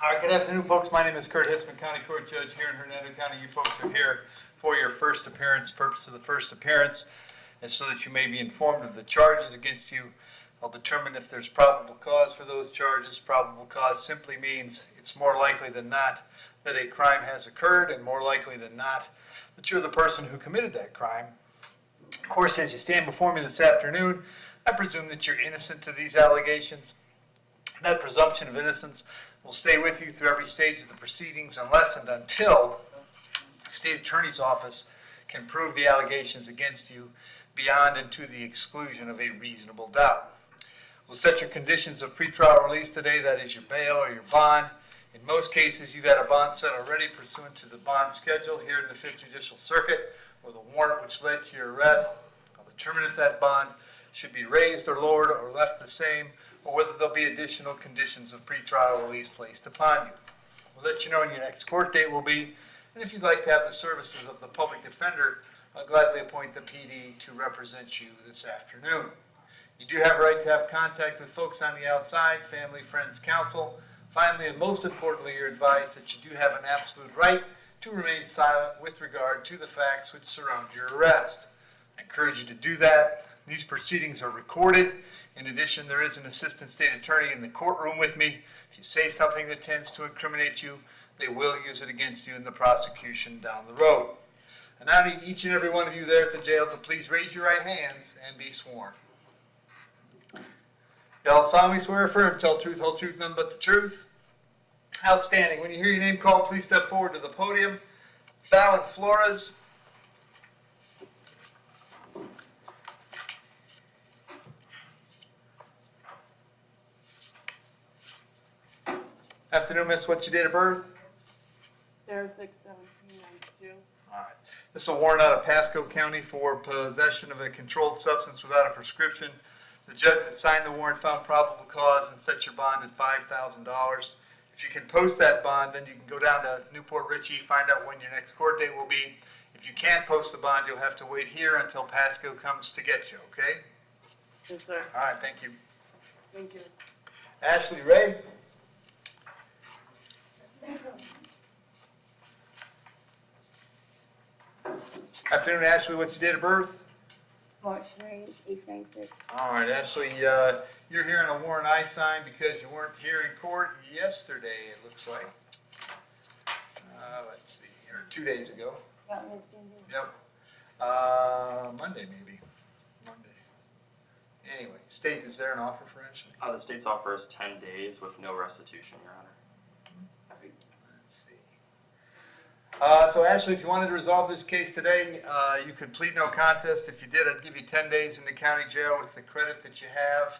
All right, good afternoon, folks. My name is Kurt Hitzemann, County Court Judge here in Hernando County. You folks are here for your first appearance. Purpose of the first appearance is so that you may be informed of the charges against you. I'll determine if there's probable cause for those charges. Probable cause simply means it's more likely than not that a crime has occurred, and more likely than not that you're the person who committed that crime. Of course, as you stand before me this afternoon, I presume that you're innocent to these allegations. That presumption of innocence will stay with you through every stage of the proceedings unless and until the state attorney's office can prove the allegations against you beyond and to the exclusion of a reasonable doubt. We'll set your conditions of pretrial release today, that is your bail or your bond. In most cases, you've had a bond set already pursuant to the bond schedule here in the 5th Judicial Circuit, or the warrant which led to your arrest. I'll determine if that bond should be raised or lowered or left the same, or whether there'll be additional conditions of pretrial release placed upon you. We'll let you know when your next court date will be, and if you'd like to have the services of the public defender, I'll gladly appoint the PD to represent you this afternoon. You do have a right to have contact with folks on the outside, family, friends, counsel. Finally, and most importantly, you're advised that you do have an absolute right to remain silent with regard to the facts which surround your arrest. I encourage you to do that. These proceedings are recorded. In addition, there is an assistant state attorney in the courtroom with me. If you say something that tends to incriminate you, they will use it against you in the prosecution down the road. And I need each and every one of you there at the jail to please raise your right hands and be sworn. Y'all solemnly swear or affirm to tell the truth, whole truth, none but the truth. Outstanding. When you hear your name called, please step forward to the podium. Fallon Flores. Afternoon, miss. What's your date of birth? 06/17/92. All right. This is a warrant out of Pasco County for possession of a controlled substance without a prescription. The judge that signed the warrant found probable cause and set your bond at $5,000. If you can post that bond, then you can go down to Newport Richey, find out when your next court date will be. If you can't post the bond, you'll have to wait here until Pasco comes to get you, okay? Yes, sir. All right, thank you. Thank you. Ashley Ray. Afternoon, Ashley. What's your date of birth? March 9th, 896. All right, Ashley, you're here on a warrant I signed because you weren't here in court yesterday, it looks like. Let's see, or 2 days ago. Yep. Monday, maybe. Monday. Anyway, state, is there an offer for Ashley? The state's offers 10 days with no restitution, Your Honor. So Ashley, if you wanted to resolve this case today, you could plead no contest. If you did, I'd give you 10 days in the county jail with the credit that you have,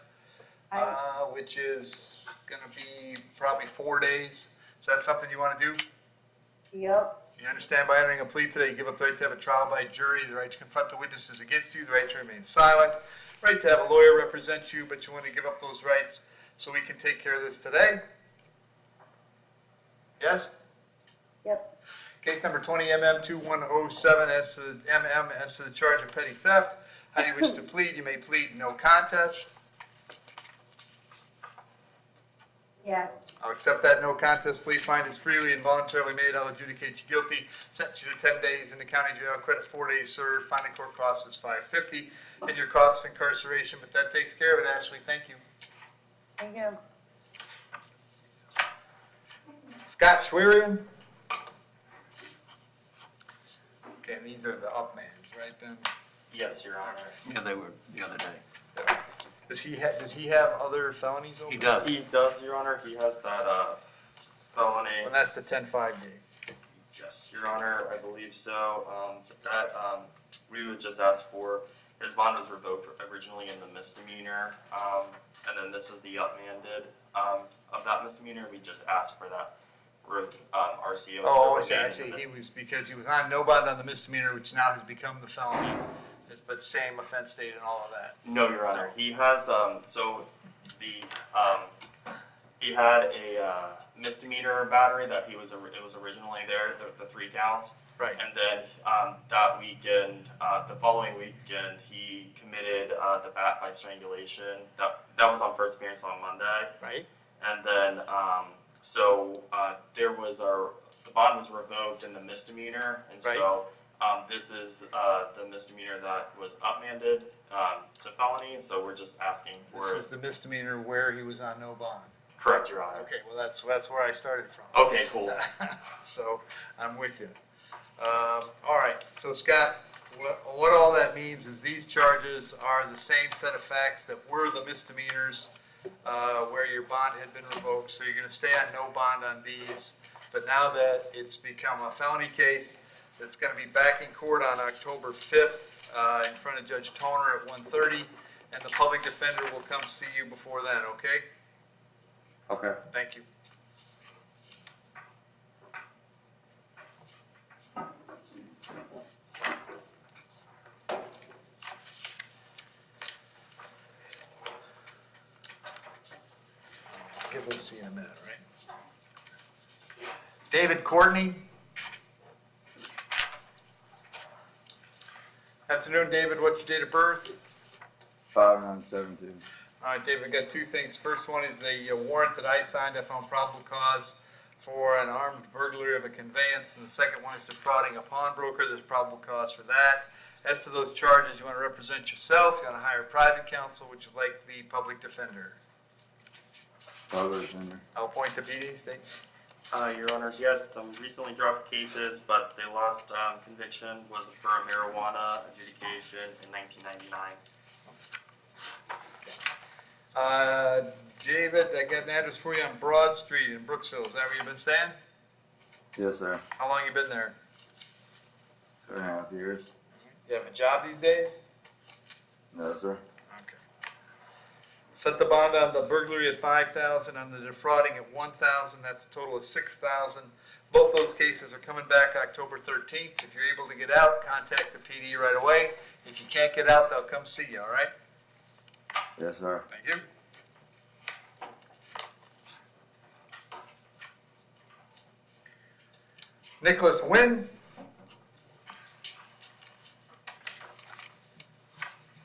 which is going to be probably 4 days. Is that something you want to do? Yep. You understand by entering a plea today, you give up the right to have a trial by jury, the right to confront the witnesses against you, the right to remain silent, right to have a lawyer represent you, but you want to give up those rights so we can take care of this today? Yes? Yep. Case number 20MM2107 as to the charge of petty theft. How do you wish to plead? You may plead no contest. Yes. I'll accept that no contest plea. Find it's freely and voluntarily made. I'll adjudicate you guilty. Sentence you to 10 days in the county jail. Credit 4 days served. Finding court cost is $550. And your cost of incarceration. But that takes care of it, Ashley. Thank you. Thank you. Scott Schwerian. Okay, and these are the upmans, right then? Yes, Your Honor. Yeah, they were the other day. Does he have other felonies over? He does. He does, Your Honor. He has that felony. And that's the 10-5 day. Yes, Your Honor, I believe so. We would just ask for, his bond was revoked originally in the misdemeanor, and then this is the upmanded of that misdemeanor. We just asked for that RCO. Oh, I see. He was, because he was on no bond on the misdemeanor, which now has become the felony, but same offense date and all of that. No, Your Honor. He has, he had a misdemeanor battery that it was originally there, the 3 counts. Right. And then that weekend, the following weekend, he committed the bat by strangulation. That was on first appearance on Monday. Right. And then So the bond was revoked in the misdemeanor, and Right. so this is the misdemeanor that was upmanded to felony. So we're just asking for This is the misdemeanor where he was on no bond. correct, Your Honor. Okay, well, that's where I started from. Okay, cool. So, I'm with you. All right, so Scott, what all that means is these charges are the same set of facts that were the misdemeanors where your bond had been revoked, so you're gonna stay on no bond on these. But now that it's become a felony case, it's gonna be back in court on October 5th in front of Judge Toner at 1:30, and the public defender will come see you before that, okay? Okay. Thank you. Give those to you in a minute, right? David Courtney. Afternoon, David. What's your date of birth? 5/9/17. All right, David, I got two things. First one is a warrant that I signed. I found probable cause for an armed burglary of a conveyance, and the second one is defrauding a pawnbroker. There's probable cause for that. As to those charges, you want to represent yourself, you want to hire private counsel, would you like the public defender? Public defender. I'll appoint the PD, state. Your Honor, he had some recently dropped cases, but the last conviction was for a marijuana adjudication in 1999. David, I got an address for you on Broad Street in Brooksville. Is that where you've been staying? Yes, sir. How long you been there? 2.5 years. You have a job these days? No, sir. Okay. Set the bond on the burglary at $5,000, on the defrauding at $1,000. That's a total of $6,000. Both those cases are coming back October 13th. If you're able to get out, contact the PD right away. If you can't get out, they'll come see you, all right? Yes, sir. Thank you. Nicholas Wynn.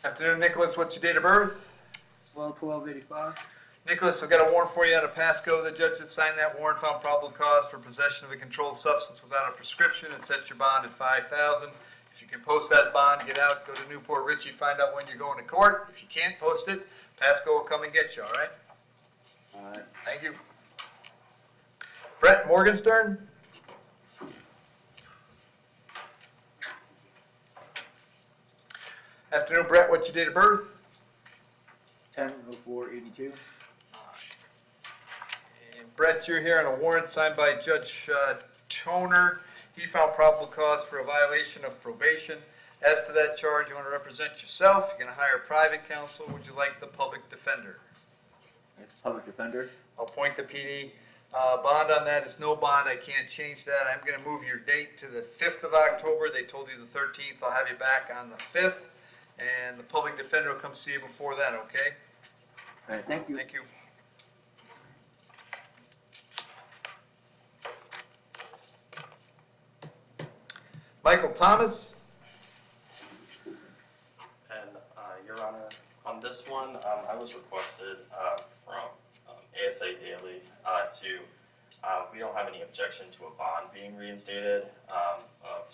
Afternoon, Nicholas. What's your date of birth? 12/12/85. Nicholas, I've got a warrant for you out of Pasco. The judge that signed that warrant found probable cause for possession of a controlled substance without a prescription and set your bond at $5,000. If you can post that bond, get out, go to Newport Richie, find out when you're going to court. If you can't post it, Pasco will come and get you, all right? All right. Thank you. Brett Morgenstern? Afternoon, Brett. What's your date of birth? 10/04/82. And Brett, you're here on a warrant signed by Judge Toner. He found probable cause for a violation of probation. As to that charge, you want to represent yourself. You're going to hire private counsel. Would you like the public defender? It's public defender. I'll appoint the PD. Bond on that is no bond. I can't change that. I'm going to move your date to the 5th of October. They told you the 13th. I'll have you back on the 5th. And the public defender will come see you before that, okay? All right, thank you. Thank you. Michael Thomas? And, Your Honor, on this one, I was requested from ASA Daily we don't have any objection to a bond being reinstated of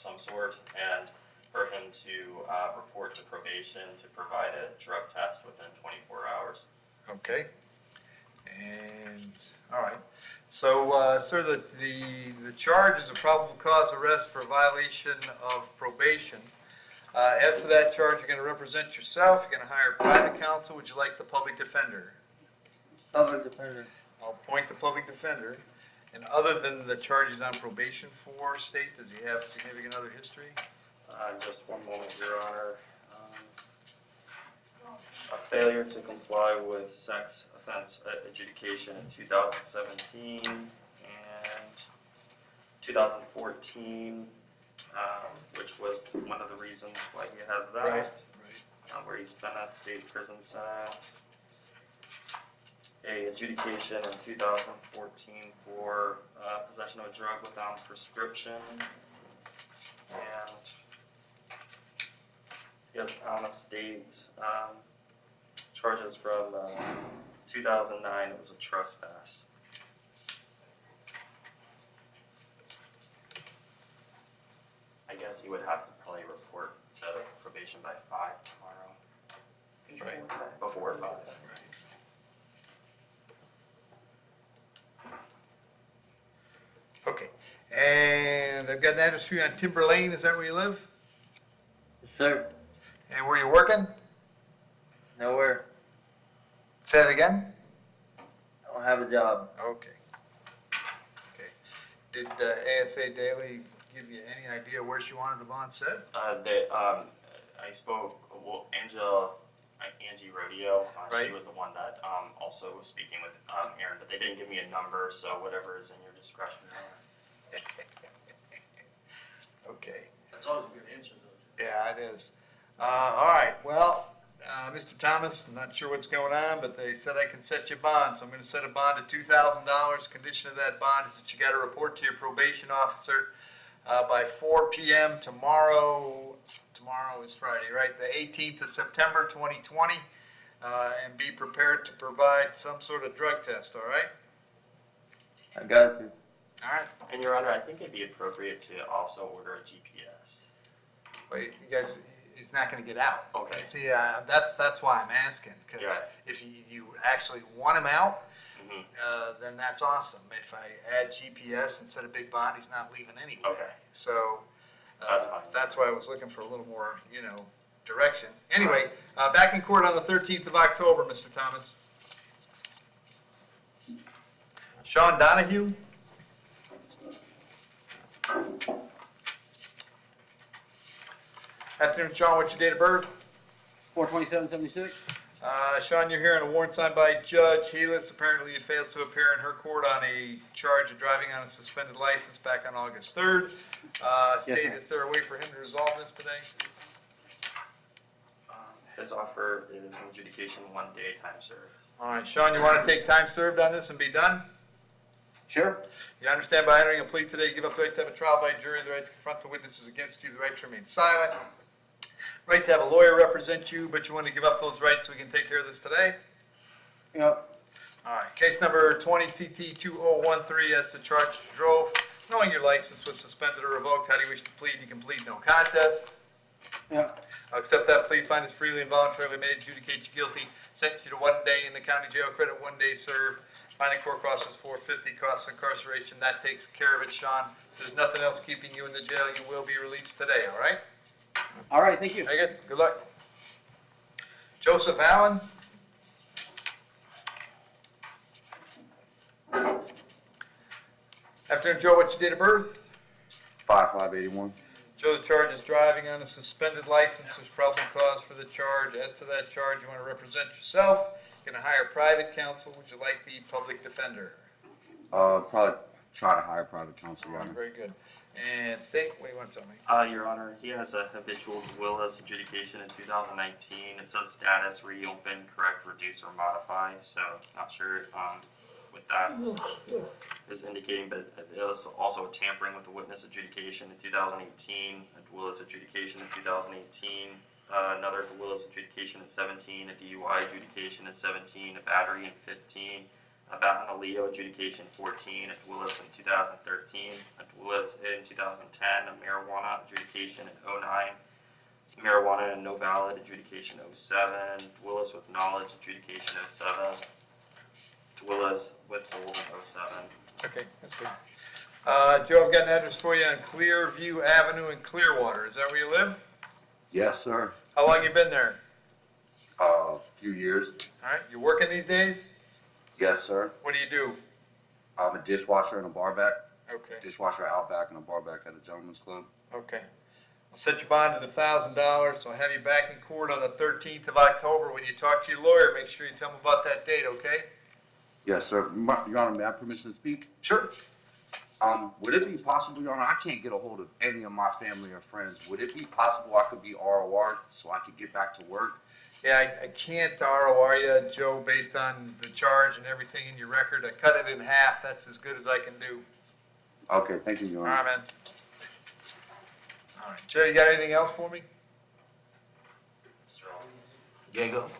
some sort, and for him to report to probation to provide a drug test within 24 hours. Okay. And, all right. So, sir, the charge is a probable cause arrest for violation of probation. As to that charge, you're going to represent yourself. You're going to hire private counsel. Would you like the public defender? Public defender. I'll appoint the public defender. And other than the charges on probation for, State, does he have significant other history? Just one moment, Your Honor. A failure to comply with sex offense adjudication in 2017 and 2014, which was one of the reasons why he has that. Right. Where he spent a state prison sentence. A adjudication in 2014 for possession of a drug without prescription, and he has out-of-state charges from 2009. It was a trespass. he would have to probably report to probation by 5 tomorrow. Right. Before 5. Okay. And I've got an address for you on Timber Lane, is that where you live? Yes, sir. And where you working? Nowhere. Say it again? I don't have a job. Okay. Okay. Did ASA Daily give you any idea where she wanted the bond set? I spoke, well, Angie Rodeo, Right. she was the one that, also was speaking with, Aaron, but they didn't give me a number, so whatever is in your discretion there. Okay. That's always a good answer, though. Yeah, it is. All right, well, Mr. Thomas, I'm not sure what's going on, but they said I can set you a bond, so I'm gonna set a bond of $2,000. Condition of that bond is that you gotta report to your probation officer, by 4 PM tomorrow. Tomorrow is Friday, right? The 18th of September, 2020, and be prepared to provide some sort of drug test, all right? I got you. All right. And Your Honor, I think it'd be appropriate to also order a GPS. Wait, you guys, it's not gonna get out. Okay. See, that's why I'm asking, because Yeah. if you actually want him out, Mm-hmm. then that's awesome. If I add GPS instead of big bond, he's not leaving anyway. Okay. So, That's fine. that's why I was looking for a little more, direction. Anyway, back in court on the 13th of October, Mr. Thomas. Sean Donahue? Afternoon, Sean, what's your date of birth? 4/27/76? Sean, you're here on a warrant signed by Judge Helis. Apparently you failed to appear in her court on a charge of driving on a suspended license back on August 3rd. State, sir. is there a way for him to resolve this today? His offer is an adjudication 1 day time served. All right, Sean, you want to take time served on this and be done? Sure. You understand by entering a plea today, you give up the right to have a trial by jury, the right to confront the witnesses against you, the right to remain silent, right to have a lawyer represent you, but you want to give up those rights so we can take care of this today? Yep. All right, case number 20CT2013, that's the charge you drove. Knowing your license was suspended or revoked, how do you wish to plead? You can plead no contest. Yep. I'll accept that plea, find it's freely and voluntarily made, adjudicate you guilty, sentence you to 1 day in the county jail, credit 1 day served. Finding court costs is $450, cost of incarceration, that takes care of it, Sean. If there's nothing else keeping you in the jail, you will be released today, all right? All right, thank you. Very good, good luck. Joseph Allen? Afternoon, Joe, what's your date of birth? 5/5/81. Joe, the charge is driving on a suspended license. There's probable cause for the charge. As to that charge, you want to represent yourself. You're going to hire private counsel. Would you like the public defender? Probably try to hire private counsel, Your Honor. Very good. And State, what do you want to tell me? Your Honor, he has a habitual Willis adjudication in 2019. It says status reopen, correct, reduce, or modify. So not sure with that is indicating, but it is also tampering with the witness adjudication in 2018, a Willis adjudication in 2018, another Willis adjudication in 17, a DUI adjudication in 17, a battery in 15. About an Leo adjudication 14, at Willis in 2013, at Willis in 2010, a marijuana adjudication in 09, marijuana and no valid adjudication 07, Willis with knowledge adjudication 07, Willis with hold in 07. Okay, that's good. Joe, I've got an address for you on Clearview Avenue in Clearwater. Is that where you live? Yes, sir. How long you been there? A few years. All right, you working these days? Yes, sir. What do you do? I'm a dishwasher and a bar back. Okay, Dishwasher out back and a bar back at a gentleman's club. okay. I'll set your bond at $1,000, so I'll have you back in court on the 13th of October. When you talk to your lawyer, make sure you tell him about that date, okay? Yes, sir. Your Honor, may I have permission to speak? Sure. Would it be possible, Your Honor, I can't get a hold of any of my family or friends. Would it be possible I could be ROR'd so I could get back to work? Yeah, I can't ROR you, Joe, based on the charge and everything in your record. I cut it in half. That's as good as I can do. Okay, thank you, Your All Honor. right, man. All right, Joe, you got anything else for me? Diego.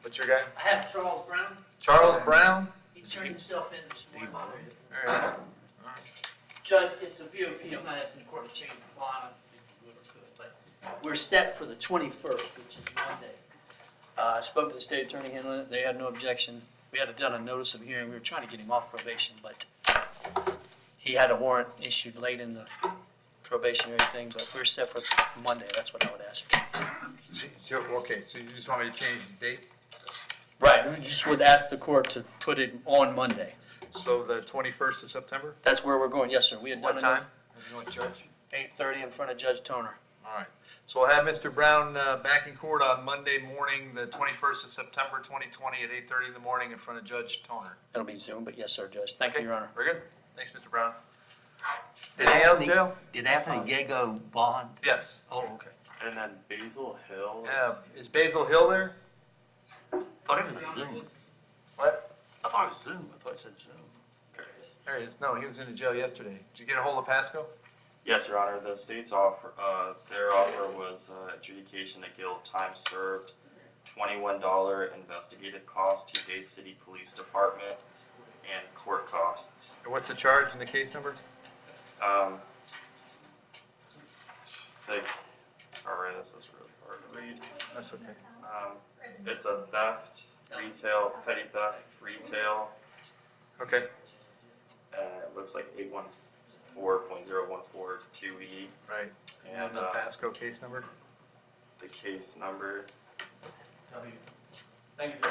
What's your guy? I have Charles Brown. Charles Brown? He turned himself in this morning. All right. Judge, it's a VOP. I'm not asking the court to change the bond. we're set for the 21st, which is Monday. I spoke to the state attorney handling it, they had no objection. We had done a notice of hearing, we were trying to get him off probation, but he had a warrant issued late in the probationary thing, but we're set for Monday, that's what I would ask. Okay, so you just want me to change the date? Right, we just would ask the court to put it on Monday. So the 21st of September? That's where we're going, yes, sir. We had done What a time? You want Judge? 8:30 in front of Judge Toner. All right. So we'll have Mr. Brown back in court on Monday morning, the 21st of September, 2020, at 8:30 in the morning in front of Judge Toner. It'll be Zoom, but yes, sir, Judge. Thank you, Your Honor. Very good. Thanks, Mr. Brown. Anything else, Joe? Did Anthony Gago bond? Yes. Oh, okay. And then Basil Hill. Yeah. Is Basil Hill there? Thought it was Zoom. What? I thought it was Zoom. I thought it said Zoom. There he is. No, he was in the jail yesterday. Did you get a hold of Pasco? Yes, Your Honor, the state's offer, their offer was adjudication of guilt, time served, $21 investigative cost to Dade City Police Department, and court costs. And what's the charge and the case number? Sorry, this is really hard to read. That's okay. It's a theft, retail, petty theft, retail, Okay. it looks like 814.0142E. Right. And the Pasco case number? The case number, Thank you,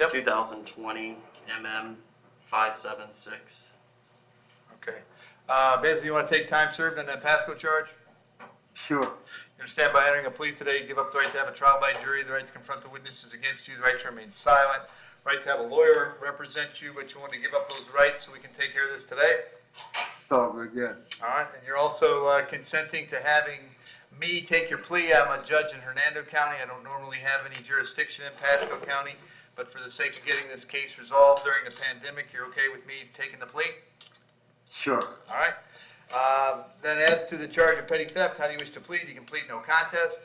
Yep. Judge. 2020 MM 576. Okay. Basil, you want to take time served on that Pasco charge? Sure. You understand by entering a plea today, you give up the right to have a trial by jury, the right to confront the witnesses against you, the right to remain silent, right to have a lawyer represent you, but you want to give up those rights so we can take care of this today? So, yeah. All right, and you're also consenting to having me take your plea. I'm a judge in Hernando County. I don't normally have any jurisdiction in Pasco County, but for the sake of getting this case resolved during the pandemic, you're okay with me taking the plea? Sure. All right. Then as to the charge of petty theft, how do you wish to plead? You can plead no contest.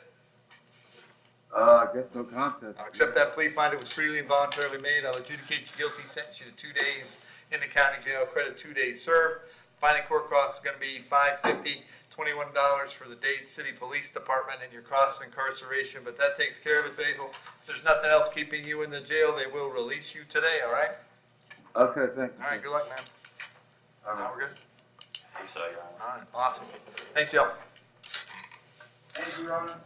I guess no contest. I'll accept that plea, find it was freely and voluntarily made. I'll adjudicate you guilty, sentence you to 2 days in the county jail, credit 2 days served. Finding court costs is going to be $550, $21 for the Dade City Police Department and your costs of incarceration, but that takes care of it, Basil. If there's nothing else keeping you in the jail, they will release you today, all right? Okay, thank you. All right, good luck, man. Now we're good? I think so, Your Honor. All right, awesome. Thanks, Joe. Thank you, Your Honor.